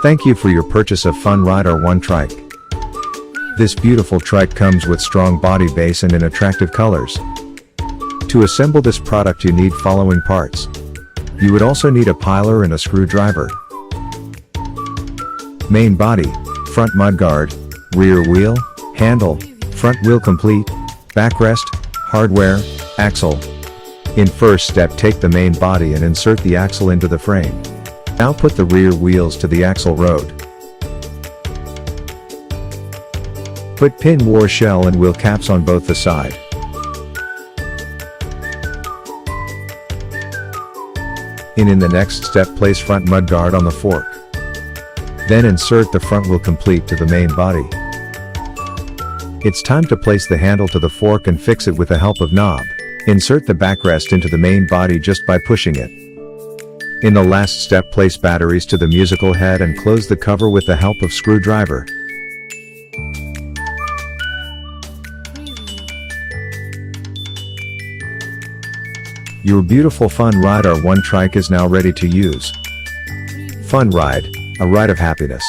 Thank you for your purchase of Funride R1 Trike. This beautiful trike comes with strong body base and in attractive colors. To assemble this product you need following parts. You would also need a piler and a screwdriver. Main body, front mudguard, rear wheel, handle, front wheel complete, backrest, hardware, axle. In first step, take the main body and insert the axle into the frame. Now put the rear wheels to the axle road. Put pin war shell and wheel caps on both the side. In the next step, place front mudguard on the fork. Then insert the front wheel complete to the main body. It's time to place the handle to the fork and fix it with the help of knob. Insert the backrest into the main body just by pushing it. In the last step, place batteries to the musical head and close the cover with the help of screwdriver. Your beautiful Funride R1 Trike is now ready to use. Funride, a ride of happiness.